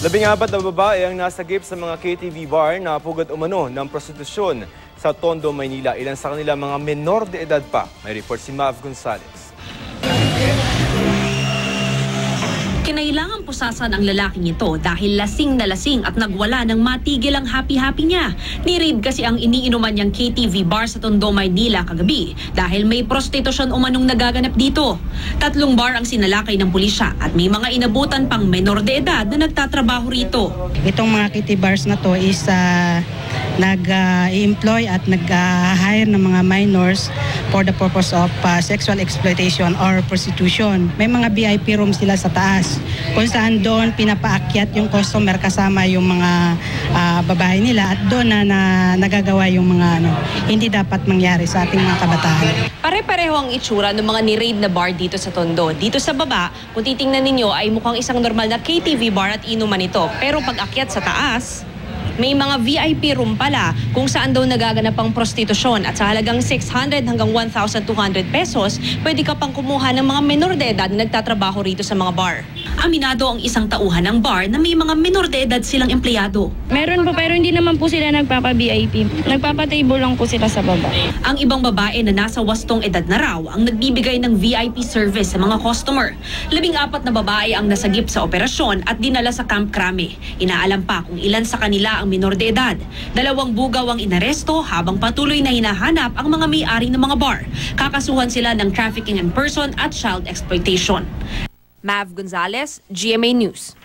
14 na babae ang nasagip sa mga KTV bar na pugad umano ng prostitusyon sa Tondo, Maynila. Ilan sa kanila mga menor de edad pa. May report si Mav Gonzales. Kinailangan pusasan ang lalaking ito dahil lasing na lasing at nagwala ng matigil ang happy-happy niya. Ni-raid kasi ang iniinuman niyang KTV bar sa Tondo, Maynila kagabi dahil may prostitusyon umanong nagaganap dito. 3 bar ang sinalakay ng pulisya at may mga inabutan pang menor de edad na nagtatrabaho rito. Itong mga KTV bars na to is nag-employ at nag-hire ng mga minors for the purpose of sexual exploitation or prostitution. May mga VIP rooms sila sa taas kung saan doon pinapaakyat yung customer kasama yung mga babae nila at doon na nagagawa yung mga hindi dapat mangyari sa ating mga kabataan. Pare-pareho ang itsura ng mga ni-raid na bar dito sa Tondo. Dito sa baba, kung titingnan ninyo ay mukhang isang normal na KTV bar at inuman ito. Pero pag akyat sa taas, may mga VIP room pala kung saan daw nagaganap ang prostitusyon at sa halagang 600 hanggang 1,200 pesos, pwede ka pang kumuha ng mga menor de edad na nagtatrabaho rito sa mga bar. Aminado ang isang tauhan ng bar na may mga menor de edad silang empleyado. Meron po pero hindi naman po sila nagpapa-VIP. Nagpapa-table lang po sila sa baba. Ang ibang babae na nasa wastong edad na raw ang nagbibigay ng VIP service sa mga customer. 14 na babae ang nasagip sa operasyon at dinala sa Camp Crame. Inaalam pa kung ilan sa kanila ang menor de edad. 2 bugaw ang inaresto habang patuloy na hinahanap ang mga may-ari ng mga bar. Kakasuhan sila ng trafficking in person at child exploitation. Mav Gonzales, GMA News.